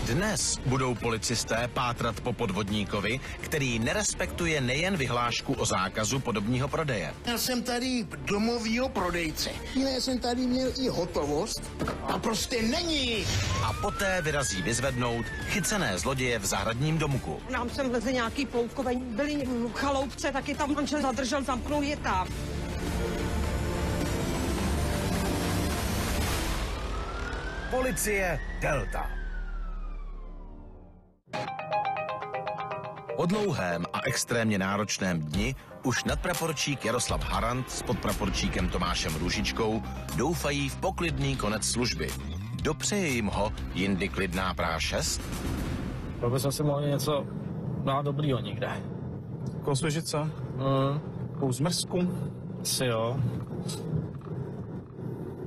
Dnes budou policisté pátrat po podvodníkovi, který nerespektuje nejen vyhlášku o zákazu podomního prodeje. Já jsem tady domovýho prodejce. Já jsem tady měl i hotovost a prostě není. A poté vyrazí vyzvednout chycené zloděje v zahradním domku. Nám sem vlezli nějaký ploutkové, byli chaloupce, taky tam manžel zadržel, zamknul je tam. Policie Delta. Po dlouhém a extrémně náročném dni už nadpraporčík Jaroslav Harant s podpraporčíkem Tomášem Růžičkou doufají v poklidný konec služby. Dopřeje jim ho jindy klidná Praha 6? To by se mohli něco dát dobrýho někde. Osvěžit se? Kou zmrzku? Asi jo.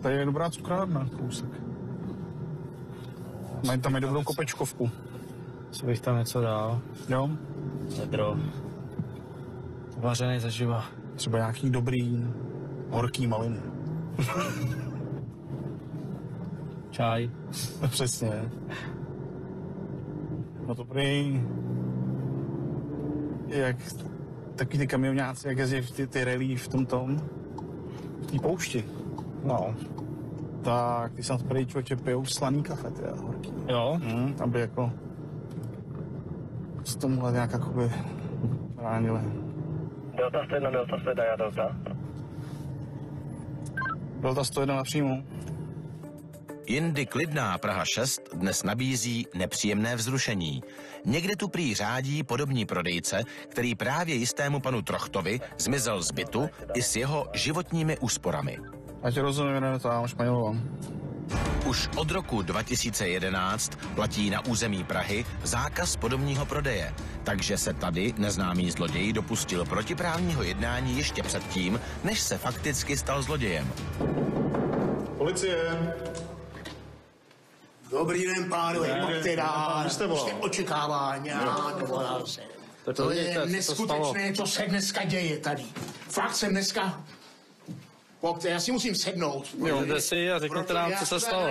Tady je dobrá cukrárna, kousek. Mají tam i dobrou kopečkovku. Co bych tam něco dal? Jo? Vedro. Vařený zaživa. Třeba nějaký dobrý horký maliny. Čaj. Přesně. No dobrý. Jak taky ty kamionáci, jak jezdí ty rally v tom v té poušti. No. Tak ty jsem tady člověče pijou slaný kafe, ty horký. Jo? Aby jako z tomuhle nějak jakoby bránili. Delta 101, Delta 101, já Delta. Delta 101 napřímo. Jindy klidná Praha 6 dnes nabízí nepříjemné vzrušení. Někde tu prý řádí podobní prodejce, který právě jistému panu Trochtovi zmizel z bytu i s jeho životními úsporami. Ať rozumím, Renata Španělova. Už od roku 2011 platí na území Prahy zákaz podomního prodeje, takže se tady neznámý zloděj dopustil protiprávního jednání ještě předtím, než se fakticky stal zlodějem. Policie! Dobrý den, pánové, pojďte dál. Jste volal? Očekávání, dovolal se. To je neskutečné, co se dneska děje tady. Fakt jsem dneska... Pojďte, já si musím sednout. Jděte si a řekněte nám, co se stalo.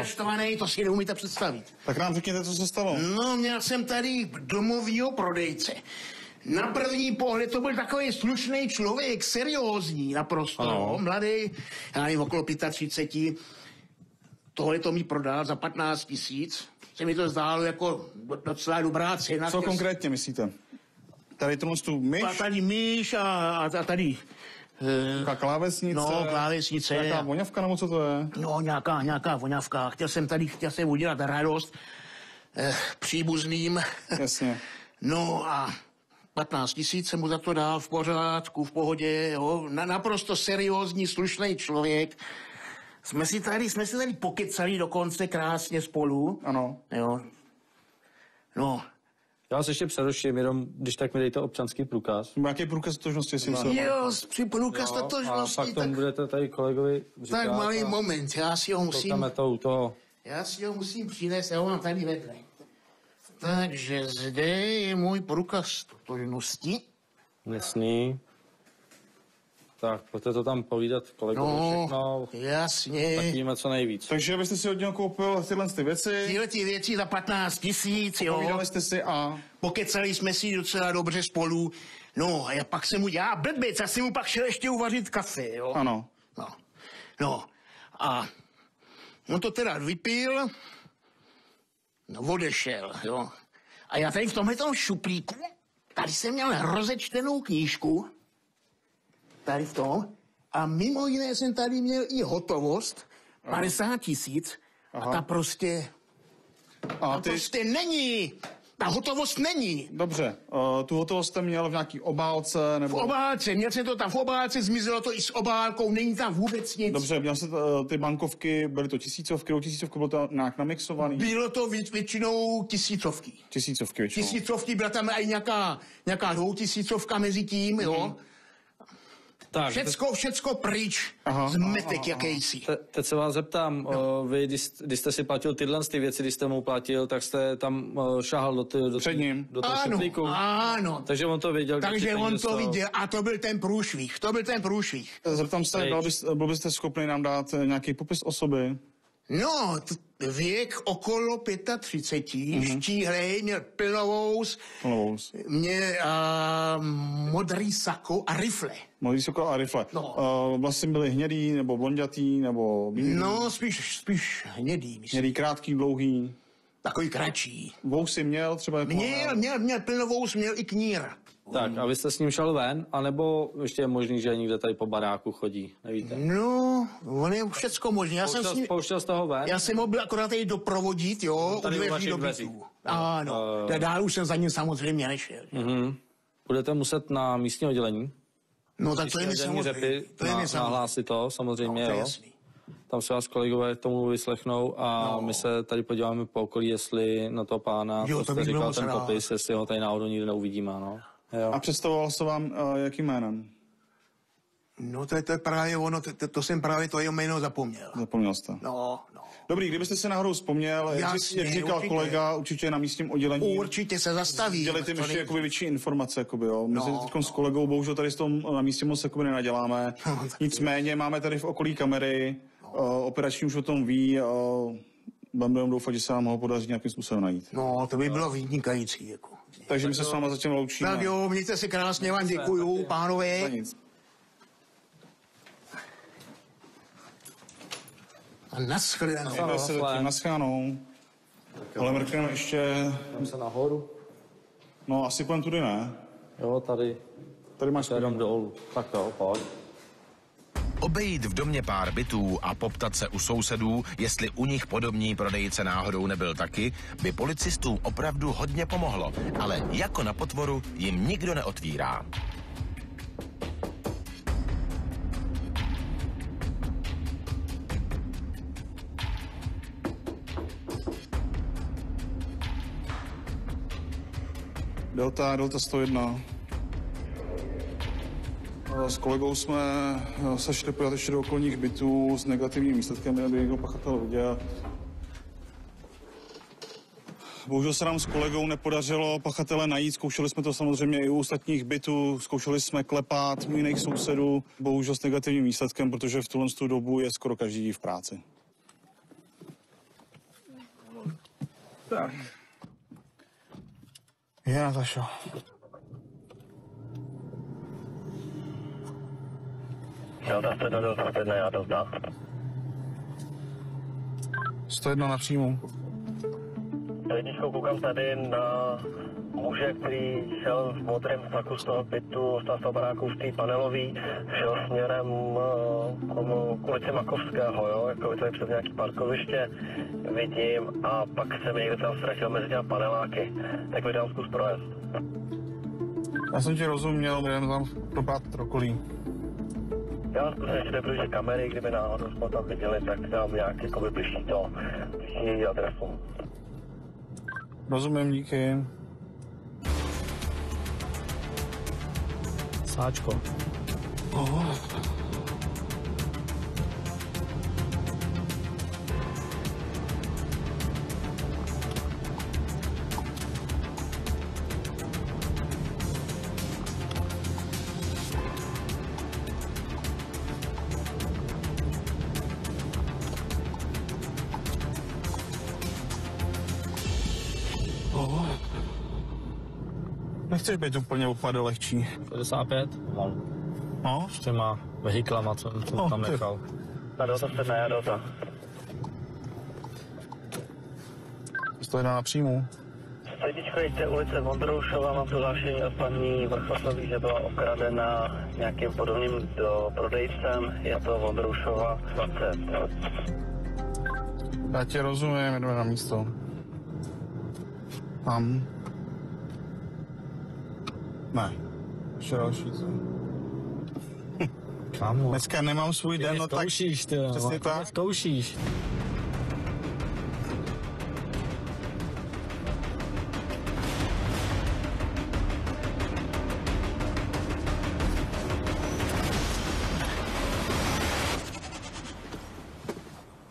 To si neumíte představit. Tak nám řekněte, co se stalo. No, měl jsem tady domovýho prodejce. Na první pohled to byl takový slušný člověk, seriózní naprosto, no. Mladý, já nevím, okolo 35. Tohle to mi prodal za 15 000. Se mi to zdálo jako docela dobrá cena. Co konkrétně myslíte? Tady tu myš? A tady myš a tady... Taká klávesnice? No, klávesnice. Nějaká voňavka, nebo co to je? No, nějaká voňavka. Chtěl jsem udělat radost příbuzným. Jasně. No a 15 000 jsem mu za to dal v pořádku, v pohodě, jo. Naprosto seriózní, slušný člověk. Jsme si tady pokecali dokonce krásně spolu. Ano. Jo. No. Já vás ještě přeruším, jenom když tak mi dejte občanský průkaz. Jaký průkaz totožnosti si musel? Jo, při průkaz totožnosti. A pak tomu budete tady kolegovi říkat. Tak malý moment, já si ho musím... toho. Já si ho musím přinést, já ho mám tady vedle. Takže zde je můj průkaz totožnosti. Jasný. Tak, pojďte to tam povídat kolegovi všechno. Jasně. Tak víme co nejvíc. Takže byste si od něho koupil tyhle věci? Tyhle věci za 15 000, jo. Povídali jste si a... Pokecali jsme si docela dobře spolu. No a pak jsem mu dělal blbec, já jsem mu pak šel ještě uvařit kafe, jo. Ano. No. A on to teda vypil, no odešel, jo. A já tady v tomhletom šuplíku, tady jsem měl rozečtenou knížku, tady v tom, a mimo jiné jsem tady měl i hotovost, 50 000, a ta prostě, prostě není. Ta hotovost není. Dobře, tu hotovost jste měl v nějaký obálce, nebo... V obálce, měl jsem to tam v obálce, zmizelo to i s obálkou, není tam vůbec nic. Dobře, měl jste ty bankovky, byly to tisícovky, bylo to nějak namixovaný? Bylo to většinou tisícovky. Tisícovky většinou. Tisícovky, byla tam i nějaká 2000 mezi tím, jo. Tak, všecko pryč, zmetek jakýsi. Teď se vás zeptám, vy, když jste si platil tyhle ty věci, když jste mu platil, tak jste tam šahal do toho šuplíku? Ano. Takže on to věděl. Takže on to viděl a to byl ten průšvih. Zeptám se, byl byste schopný nám dát nějaký popis osoby? No, věk okolo 35, štíhlej, měl plnovous, měl modrý sako a rifle. Modrý sako a rifle. No. Vlastně byli hnědý, nebo blondětý, nebo bílý? No, spíš hnědý, myslím. Hnědý, krátký, dlouhý. Takový kratší. Vousy měl třeba? Měl plnovous, měl i knír. Tak a vy jste s ním šel ven, anebo ještě je možný, že někde tady po baráku chodí, nevíte? No, on je všecko možný. Pouštěl jste ho ven? Já jsem ho byl akorát tady doprovodit, jo, od dveří do bytů. Ano, dál už jsem za ním samozřejmě nešel. Budete muset na místní oddělení. No tak to je mi samozřejmě. Nahlásit to, samozřejmě, to je jo. jasný. Tam se vás kolegové tomu vyslechnou a my se tady podíváme po okolí, jestli na toho pána, jo, co jste říkal, ten popis, jestli ho tady náhodou nikdy neuvidíme, no. Jo. A představoval se vám jakým jménem? No to je právě ono, to jsem právě to jeho jméno zapomněl. Zapomněl jste. No. Dobrý, kdybyste se náhodou vzpomněl, jak říkal určitě. Kolega, určitě na místním oddělení. Určitě se zastaví. Dělejte mi ještě jakoby větší informace, jakoby, jo. My si teď s kolegou bohužel tady s tom na místě moc jakoby nenaděláme. Nicméně máme tady v okolí kamery, operační už o tom ví, budeme doufat, že se nám ho podaří nějakým způsobem najít. No, to by bylo vynikající, jako. Takže my se s váma zatím loučíme. Tak jo, mějte se krásně, vám děkuju, pánové. A naschledanou. Naschledanou. Ale mrkneme ještě... Jdem se nahoru. No, asi půjdem tudy, ne? Jo, tady. Tady máš Jdem dolů. Tak jo, pojď. Obejít v domě pár bytů a poptat se u sousedů, jestli u nich podobný prodejce náhodou nebyl taky, by policistům opravdu hodně pomohlo, ale jako na potvoru jim nikdo neotvírá. Delta 101. S kolegou jsme se šli podívat ještě do okolních bytů s negativním výsledkem, aby někdo pachatel viděl. Bohužel se nám s kolegou nepodařilo pachatele najít, zkoušeli jsme to samozřejmě i u ostatních bytů, zkoušeli jsme klepat u jiných sousedů, bohužel s negativním výsledkem, protože v tuhle dobu je skoro každý v práci. Tak. Je, Natašo. Delta 101, já Delta. 101 na příjmu. Jedničkou koukám tady na muže, který šel v modrém saku z toho bytu, z toho baráku v té panelový, šel směrem k ulici Makovského, jo, jako tady přes nějaký parkoviště vidím a pak se mi někde tam ztratil mezi těmi paneláky. Tak vydám zkus projezd. Já jsem ti rozuměl, jdem tam propát okolí. Já zkusím ještě protože kamery, kdyby náhodou jsme tam viděli, tak tam nějak jako vybližší to, bližší adresu. Rozumím, díky. Sáčko. Nechceš být úplně opady lehčí. 65? No? S těma vehiklama, co tam nechal. Na Delta 101, já Delta. 101 na příjmu. Sedičko, jděte ulice Vondroušova, mám prohlášení od paní Vrchoslavy, že byla okradena nějakým podobným prodejcem, je to Vondroušova 20. Já tě rozumím, jdeme na místo. Tam. Ne. Ještě další, co? Kámo. Dneska nemám svůj den, no tak... Zkoušíš, ty. Přesně tak. Zkoušíš.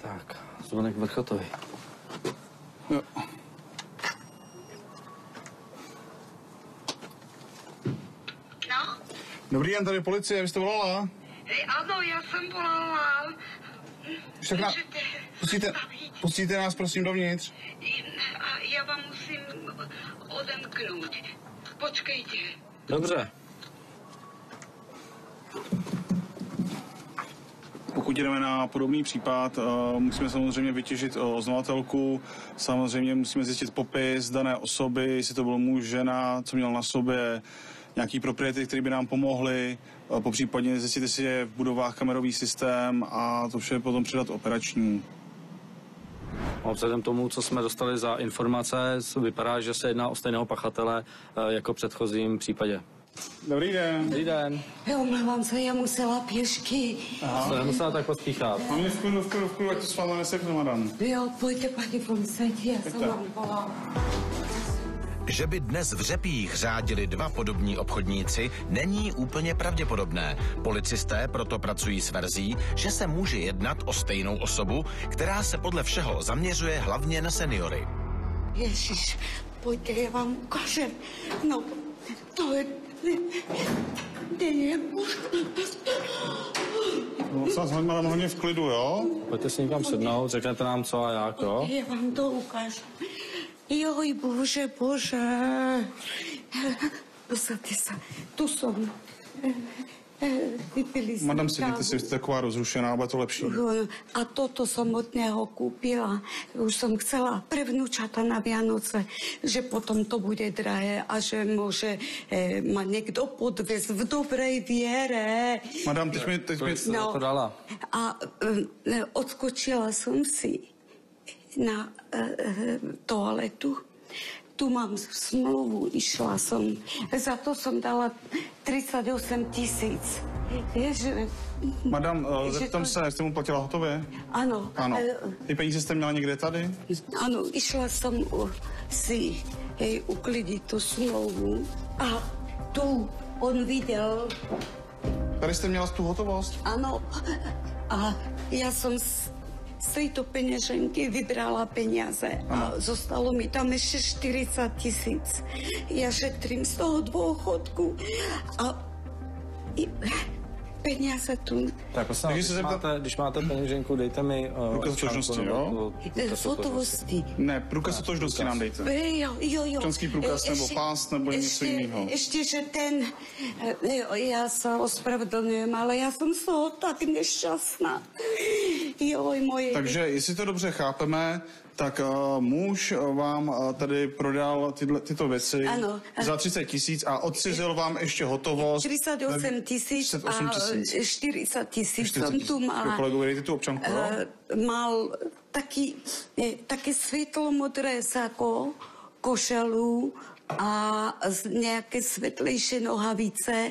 Tak, zvonek Vrchotovi. Jo. No? Dobrý den, tady policie, vy jste volala? Ano, já jsem volala. Už tak na... Pustíte... Pustíte nás prosím dovnitř? A já vám musím odemknout. Počkejte. Dobře. Pokud jdeme na podobný případ, musíme samozřejmě vytěžit oznamovatelku, samozřejmě musíme zjistit popis dané osoby, jestli to byl muž, žena, co měl na sobě, nějaký propriety, které by nám pomohly, popřípadně zjistit, jestli je v budovách kamerový systém a to vše potom předat operační. Vzhledem tomu, co jsme dostali za informace, vypadá, že se jedná o stejného pachatele jako v předchozím případě. Dobrý den. Dobrý den. Omlouvám se, já musela pěšky. Jste nemusela tak pospíchat. Mám v klidu, ať to s vámi neseknu, madam. Jo, pojďte, paní policajti, já jsem vám volala. Že by dnes v Řepích řádili dva podobní obchodníci, není úplně pravděpodobné. Policisté proto pracují s verzí, že se může jednat o stejnou osobu, která se podle všeho zaměřuje hlavně na seniory. Ježíš, pojďte, já vám ukážem. No, to je... Madam, hodně v klidu, jo? Pojďte si někam sednout, řeknete nám co a jak, jo? Já vám to ukážu. Joj, bože, bože. Posaďte se, tu jsem. Vypili jsme Madam, sedíte si, jste taková rozrušená, bude to lepší. A toto som od neho kúpila. Už som chcela pre vnúčata na Vianoce, že potom to bude drahé a že môže ma niekto podviesť v dobrej viere. Madam, teď mi No, to dala. a odskočila som si na toaletu. Tu mám smlouvu, išla som. Za to som dala 38 000. Madam, zeptám se, jste mu platila hotově? Ano. Ano. Ty peníze jste měla někde tady? Ano, išla som si uklidit tu smlouvu a tu on viděl. Tady jste měla tu hotovost? Ano. A já som z tejto peněženky vybrala peniaze a zostalo mi tam ještě 40 000. Já šetrím z toho dôchodku a peniaze tu. Tak prosím, když máte peněženku, dejte mi průkaz totožnosti, jo? Fotovosti. Ne, průkaz totožnosti nám dejte. Jo. Občanský průkaz nebo pás nebo něco jiného. Ještě, že ten, já se ospravedlňujem, ale já jsem z toho tak nešťastná. Joj, moje... Takže, jestli to dobře chápeme, tak muž vám tady prodal tyto věci za 30 000 a odcizil vám ještě hotovost. 38 000 a 40 000 jsem tu mala. Kolego, dejte tu občanku, Mal taky světlomodré sako, košelu a nějaké světlejší nohavice,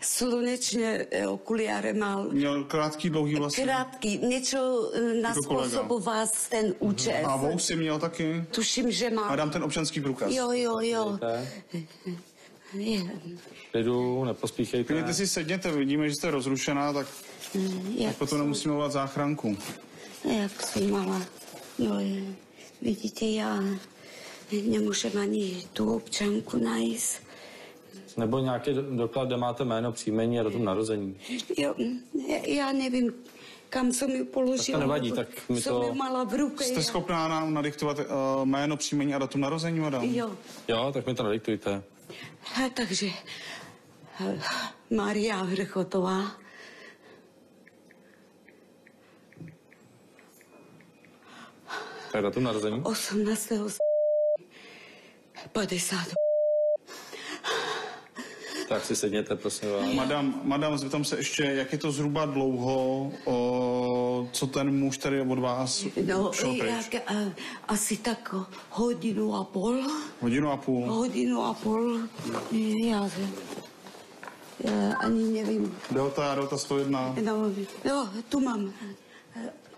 slunečné okuliare mal. Měl krátký, dlouhý vlasy? Krátký, něco naspůsoboval ten účes. A vousy měl taky? Tuším, že má. A dám ten občanský průkaz. Jo. Klidu, nepospíchejte. Klidně si sedněte, vidíme, že jste rozrušená, tak potom nemusíme volat záchranku. Jak jsem mala. No, vidíte, já nemůžem ani tu občanku najít. Nebo nějaký doklad, kde máte jméno, příjmení a datum narození. Jo, já nevím, kam jsem ji položila. To nevadí, tak mi to... Jsem ji mala v ruce. Jste schopná nám nadiktovat jméno, příjmení a datum narození, madam? Jo, tak mi to nadiktujte. Takže Maria Hrchotová. Tak datum narození? 18. 50. Tak si sedněte, prosím vás. Madam, zeptám se ještě, jak je to zhruba dlouho, co ten muž tady od vás šel pryč? Asi tak hodinu a půl. Hodinu a půl? Hodinu a půl. Já ani nevím. Delta 101. No, tu mám.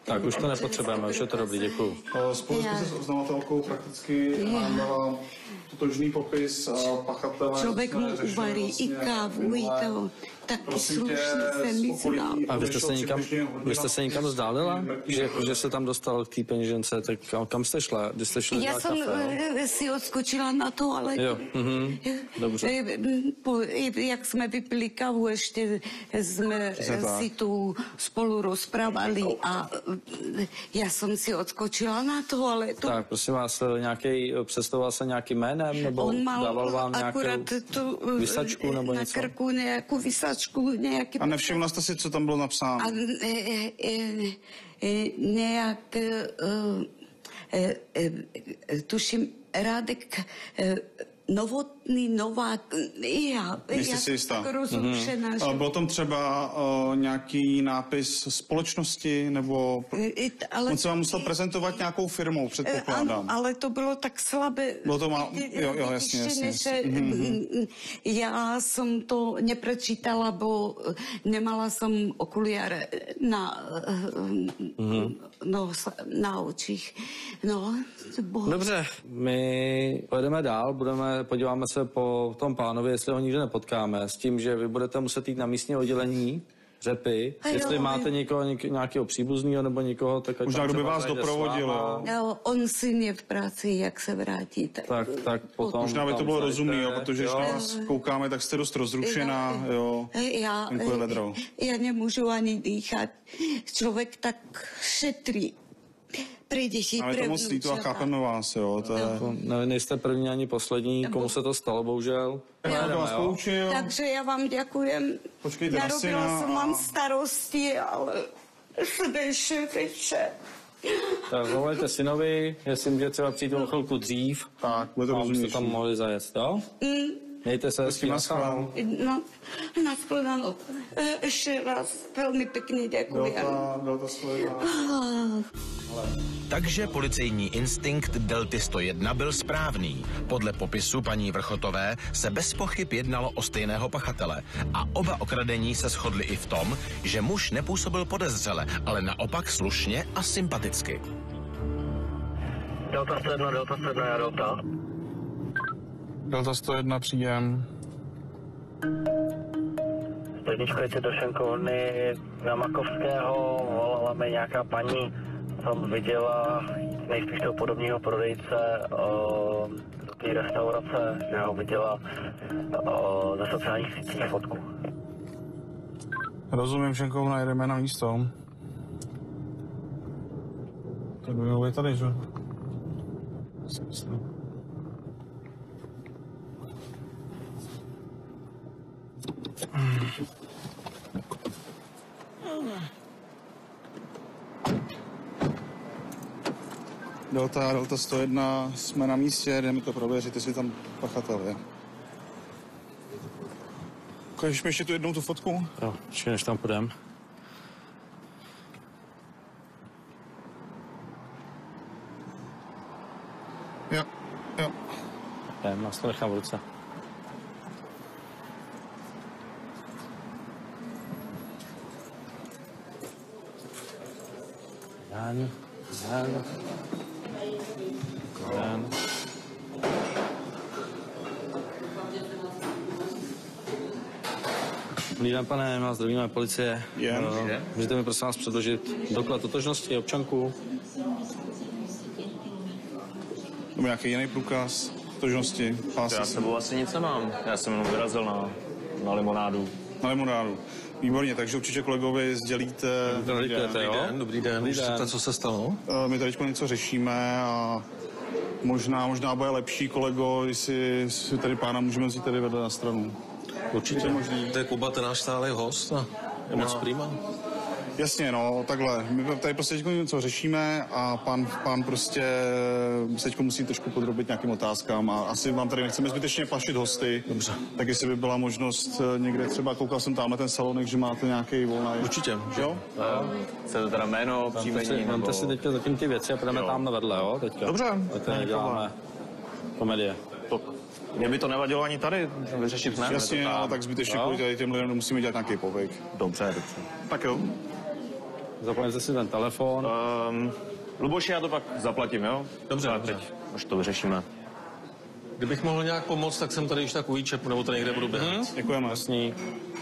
Tak už to nepotřebujeme, už je to dobrý, děkuju. Spolu jsme se s oznamovatelkou prakticky nám dala totožný popis pachatele. Člověk mu uvarí i kávu, i toho. taky slušně jsem mi znal. A vy jste se někam vzdálila? Že se tam dostal k té peněžence, tak kam jste šla? Když jste šli Já jsem si odskočila na to, ale dobře. Jak jsme vypili kávu, ještě jsme si tu spolu rozprávali a já jsem si odskočila na to, ale to... Tak, prosím vás, představoval se nějakým jménem, nebo on dával vám nějakou vysačku nebo něco? Na krku nějakou vysačku, nějaký... A nevšimla jste si, co tam bylo napsáno? A nějak... tuším, Rádek Novotný, Novák, Nejste si jistá? Tak rozrušená. Ale bylo tam třeba nějaký nápis společnosti, nebo on se vám musel prezentovat nějakou firmou, předpokládám. Ano, ale to bylo tak slabé. Bylo to jo, jasně. Já jsem to neprečítala, bo nemala jsem okuliare na očích. Dobře, my pojedeme dál, podíváme se po tom pánovi, jestli ho nikde nepotkáme, s tím, že vy budete muset jít na místní oddělení Řepy. Jestli máte nějakého příbuzného nebo někoho, tak možná kdo by vás doprovodil. On si mě v práci, jak se vrátí. Tak potom... Možná by to bylo rozumný, protože když na vás koukáme, tak jste dost rozrušená. Já nemůžu ani dýchat. Člověk tak šetří. Ale to moc líto a chápeme vás, jo. Nejste první ani poslední, komu se to stalo, bohužel. Takže já vám děkujem. Počkejte na syna. Narobila jsem, mám starosti, ale vše. Tak zavolejte synovi, jestli může třeba přijít o chvilku dřív. Tak, bude to rozumnější. Abyste tam mohli zajet, jo? Mějte se hezky, naschledanou. Naschledanou. Ještě raz velmi pěkně děkuji. Takže policejní instinkt Delty 101 byl správný. Podle popisu paní Vrchotové se bez pochyb jednalo o stejného pachatele. A oba okradení se shodli i v tom, že muž nepůsobil podezřele, ale naopak slušně a sympaticky. Delta 101, já Delta. Delta 101, příjem. Jedničko, jsi do Šenkovny na Makovského, volala mi nějaká paní, tam viděla nejspíš toho podobného prodejce do té restaurace, že ho viděla na sociálních sítích fotku. Rozumím, Šenkovna, jedeme na místo. Tak by tady, že? Delta 101, jsme na místě, jdeme to prověřit, jestli tam pachatel je. Ukážeš mi ještě tu jednou tu fotku? Jo, ještě než tam půjdem. Jo. Já to nechám v ruce. Jan. Dobrý den, pane, nás zdravíme policie. Můžete mi prosím vás předložit doklad totožnosti, občanku? Nebo nějaký jiný průkaz totožnosti? Já s sebou asi nic nemám. Já jsem jenom vyrazil na limonádu. Na limonádu. Výborně, takže určitě kolegovi sdělíte. Dobrý den. Můžete, co se stalo? My tady něco řešíme a možná bude lepší, kolego, jestli tady pána můžeme vzít tady vedle na stranu. Určitě možný. To je Kuba, ten náš stálý host a je moc prýma. Jasně, no, takhle. My tady prostě teď něco řešíme a pán prostě teď musí trošku podrobit nějakým otázkám a asi vám tady nechceme zbytečně plašit hosty. Dobře. Tak jestli by byla možnost někde třeba, koukal jsem tamhle ten salonek, že máte nějaký volný. Určitě. Jo? Chcete teda jméno, příjmení? Vemte si teďka zatím ty věci a půjdeme tamhle vedle, jo? Teďka. Dobře. Teď děláme komedie. Mě by to nevadilo ani tady vyřešit, ne? Jasně, ale tak zbytečně kvůli tady těm lidem musíme dělat nějaký povyk. Dobře. Tak jo. Zaplaťte si ten telefon. Luboši, já to pak zaplatím, jo? Dobře. Teď už to vyřešíme. Kdybych mohl nějak pomoct, tak jsem tady již tak u výčepu, nebo tady někde budu běhat. Děkujeme. Jasný.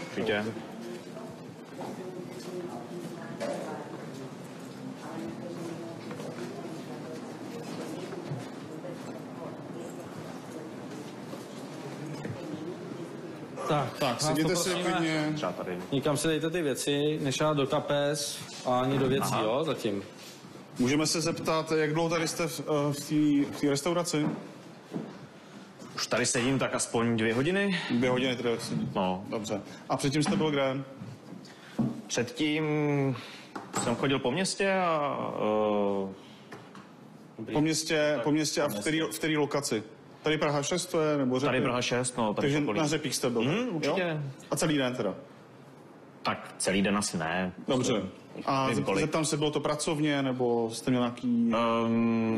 Určitě. Tak, sedíte si klidně. Třeba tady. Nikam si dejte ty věci, nešát do kapes a ani do věcí, jo, zatím. Můžeme se zeptat, jak dlouho tady jste v té restauraci? Už tady sedím tak aspoň 2 hodiny. 2 hodiny tady sedí. No. Dobře. A předtím jste byl kde? Předtím jsem chodil po městě a... Po městě a v který lokaci? Tady Praha 6 to je, nebo Řepy? Tady Praha 6, no. Tady Takže okolí. na Řepích jste byl? Určitě. Jo? A celý den teda? Tak celý den asi ne. Dobře. A zeptám se, bylo to pracovně, nebo jste měl nějaký...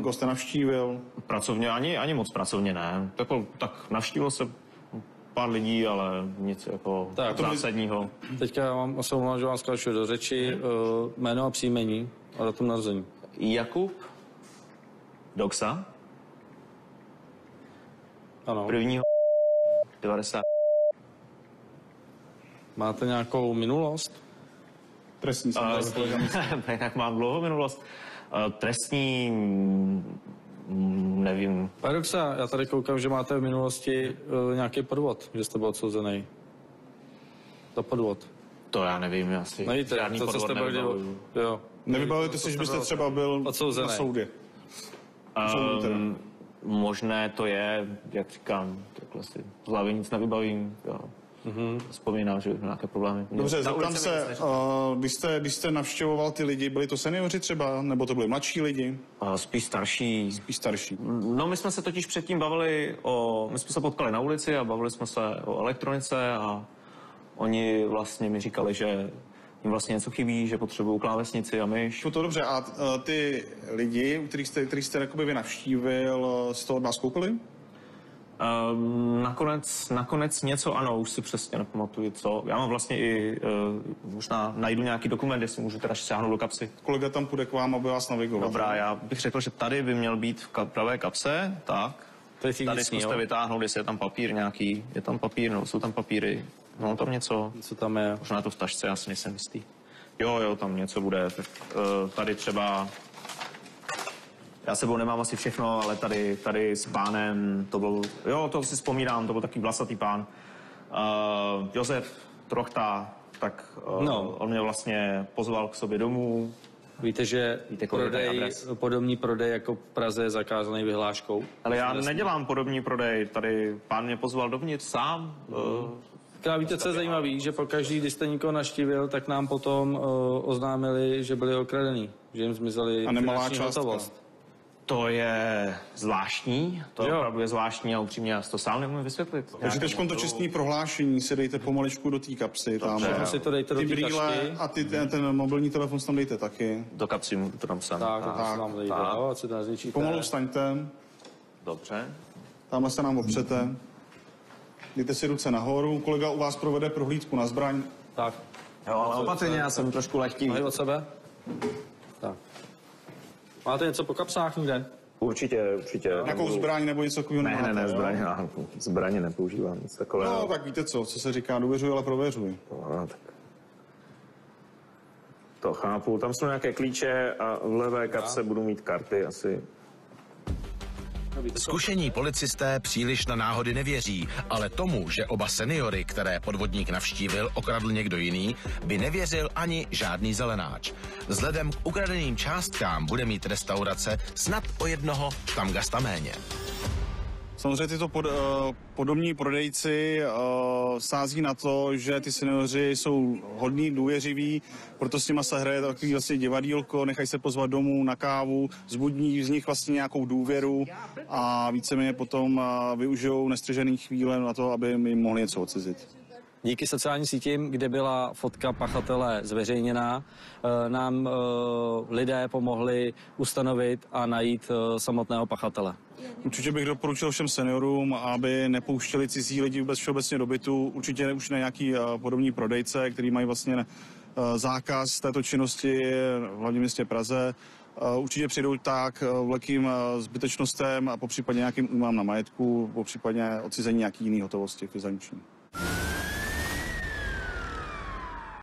Koho jste navštívil? Pracovně, ani moc pracovně ne. Tak navštívil se pár lidí, ale nic jako zásadního. Teďka já vám se omlouvám, že vám zkračuju do řeči, jméno a příjmení a datum narození. Jakub Doxa. Ano. 1. 90. Máte nějakou minulost? Trestní Jak mám dlouho minulost? Trestní... nevím. Pane Doxa, já tady koukám, že máte v minulosti nějaký podvod, že jste byl odsouzený. To podvod. To já nevím, asi. No víte, žádný to, co podvod jste byl, jo. Nevybavujete si, že byste třeba byl odsouzený na soudě? Možné to je, jak říkám, takhle si z hlavy nic nevybavím. Jo. Vzpomínám, že nějaké problémy. Dobře, zeptám se, když jste navštěvoval ty lidi, byli to seniori třeba, nebo to byli mladší lidi? Spíš starší. Spíš starší. No, my jsme se totiž předtím bavili my jsme se potkali na ulici a bavili jsme se o elektronice a oni vlastně mi říkali, že jim vlastně něco chybí, že potřebují klávesnici a myš. To dobře, a ty lidi, který jste jakoby vy navštívil, z toho od nás koupili? Nakonec něco ano, už si přesně nepamatuju co. Já mám vlastně i, možná najdu nějaký dokument, jestli můžu teda šáhnout do kapsy. Kolega tam půjde k vám, aby vás navigoval. Dobrá, já bych řekl, že tady by měl být v pravé kapse, tak. Tady zkuste vytáhnout, jestli je tam papír nějaký. Je tam papír, no, jsou tam papíry. No, tam něco. Co tam je? Možná to v tašce, já si nejsem jistý. Jo, tam něco bude. Tak, tady třeba... Já sebou nemám asi všechno, ale tady s pánem, to byl... Jo, to si vzpomínám, to byl takový vlasatý pán. Josef Trochta, tak on mě vlastně pozval k sobě domů. Víte, že podobný prodej jako v Praze je zakázaný vyhláškou? Ale já nedělám podobný prodej, tady pán mě pozval dovnitř sám. Víte, co je zajímavé, že pokaždý, když jste někoho navštívil, tak nám potom oznámili, že byli okradený, že jim zmizeli finanční hotovost. To je zvláštní, to opravdu je zvláštní a upřímně já to sám nemůžu vysvětlit. Takže teď to čestní prohlášení si dejte pomaličku do té kapsy. Tam si to dejte do té kapsy. A ten mobilní telefon tam dejte taky. Do kapsy to tam sem. Tak. Pomalu vstaňte. Dobře. Tamhle se nám opřete. Dejte si ruce nahoru, kolega u vás provede prohlídku na zbraň. Tak. Jo, ale opatrně, já jsem trošku lehký. Mají od sebe? Tak. Máte něco po kapsách někde? Určitě. Nějakou zbraň nebo něco takového nemáte? Ne, zbraně nepoužívám, nic takového. No, tak víte co se říká, důvěřuj, ale prověřuj. No, tak. To chápu, tam jsou nějaké klíče a v levé kapse budu mít karty asi. Zkušení policisté příliš na náhody nevěří, ale tomu, že oba seniory, které podvodník navštívil, okradl někdo jiný, by nevěřil ani žádný zelenáč. Vzhledem k ukradeným částkám bude mít restaurace snad o jednoho štamgasta méně. Samozřejmě tyto podobní prodejci sází na to, že ty seniori jsou hodní, důvěřiví, proto s nima se hraje takový vlastně divadýlko, nechají se pozvat domů na kávu, zbudí z nich vlastně nějakou důvěru a víceméně potom využijou nestřežený chvíle na to, aby jim mohli něco odcizit. Díky sociálním sítím, kde byla fotka pachatele zveřejněná, nám lidé pomohli ustanovit a najít samotného pachatele. Určitě bych doporučil všem seniorům, aby nepouštěli cizí lidi vůbec všeobecně do bytu. Určitě už ne nějaký podobní prodejce, který mají vlastně zákaz této činnosti v hlavním městě Praze. určitě přijdou tak velkým zbytečnostem a popřípadně nějakým újmám na majetku, popřípadně odcizení nějaký jiný hotovosti finanční.